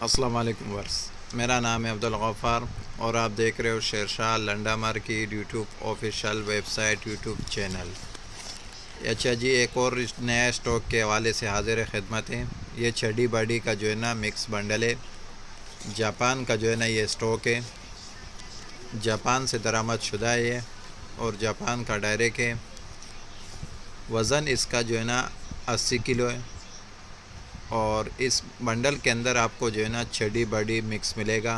अस्सलाम वालेकुम वर्स, मेरा नाम है अब्दुल गफ़ार और आप देख रहे हो Shershah Landa market YouTube official website YouTube channel. अच्छा जी, एक और नया स्टॉक के हवाले से हाजिर खिदमत है। ये छड़ी बड़ी का जो है ना मिक्स बंडल है। जापान का जो है ना ये स्टॉक है, जापान से दरामद शुदा है ये और जापान का डायरेक्ट है। वज़न इसका जो है ना 80 किलो है और इस बंडल के अंदर आपको जो है ना छड़ी बड़ी मिक्स मिलेगा,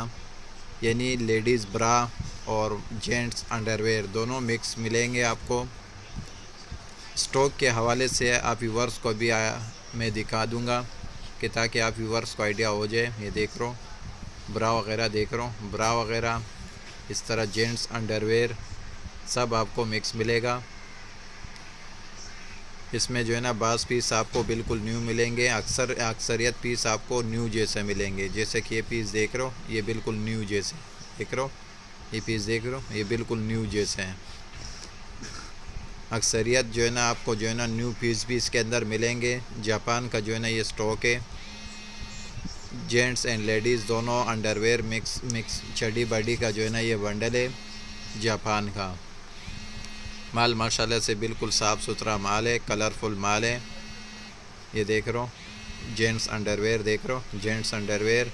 यानी लेडीज़ ब्रा और जेंट्स अंडरवेयर दोनों मिक्स मिलेंगे आपको। स्टॉक के हवाले से आप व्यूवर्स को भी मैं दिखा दूंगा कि ताकि आप व्यूवर्स को आइडिया हो जाए। ये देख रो ब्रा वगैरह देख रो, ब्रा वगैरह इस तरह जेंट्स अंडरवेयर सब आपको मिक्स मिलेगा। इसमें जो है ना बाज़ पीस आपको बिल्कुल न्यू मिलेंगे, अक्सरियत पीस आपको न्यू जैसे मिलेंगे। जैसे कि ये पीस देख रहे हो, ये बिल्कुल न्यू जैसे देख रहे हो, ये पीस देख रहे हो, ये बिल्कुल न्यू जैसे हैं। अक्सरियत जो है ना आपको जो है ना न्यू पीस भी इसके अंदर मिलेंगे। जापान का जो है ना ये स्टॉक है, जेंट्स एंड लेडीज़ दोनों अंडरवेयर मिक्स छड़ी बड़ी का जो है ना ये बंडल है जापान का। माल माशाल्लाह से बिल्कुल साफ़ सुथरा माल है, कलरफुल माल है। ये देख रहे हो जेंट्स अंडरवेयर देख रहे हो, जेंट्स अंडरवेयर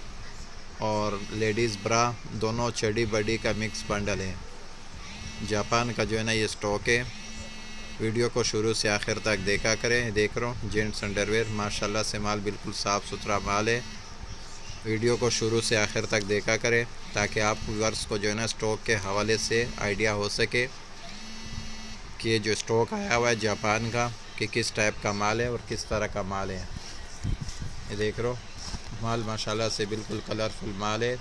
और लेडीज़ ब्रा दोनों छड़ी बड़ी का मिक्स बंडल है। जापान का जो है ना ये स्टॉक है। वीडियो को शुरू से आखिर तक देखा करें। देख रहे हो जेंट्स अंडरवेयर माशाल्लाह से माल बिल्कुल साफ़ सुथरा माल है। वीडियो को शुरू से आखिर तक देखा करें ताकि आप व्यूअर्स को जो है ना स्टॉक के हवाले से आइडिया हो सके कि ये जो स्टॉक आया हुआ है जापान का कि किस टाइप का माल है और किस तरह का माल है। ये देख रहे हो माल माशाल्लाह से बिल्कुल कलरफुल माल है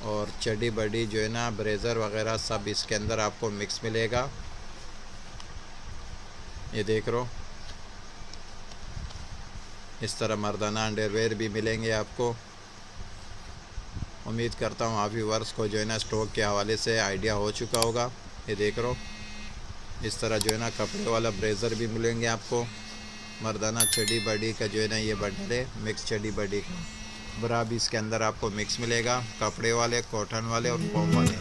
और चड्डी बड़ी जो है ना ब्रेज़र वगैरह सब इसके अंदर आपको मिक्स मिलेगा। ये देख रहे हो इस तरह मर्दाना अंडरवेयर भी मिलेंगे आपको। उम्मीद करता हूँ आप व्यूअर्स को जो है ना स्टॉक के हवाले से आइडिया हो चुका होगा। ये देख रहे हो इस तरह जो है ना कपड़े वाला ब्रेज़र भी मिलेंगे आपको। मर्दाना छड़ी बड़ी का जो है ना ये बंडल है मिक्स छड़ी बड़ी का। ब्रा भी इसके अंदर आपको मिक्स मिलेगा, कपड़े वाले, कॉटन वाले और फॉर्म वाले।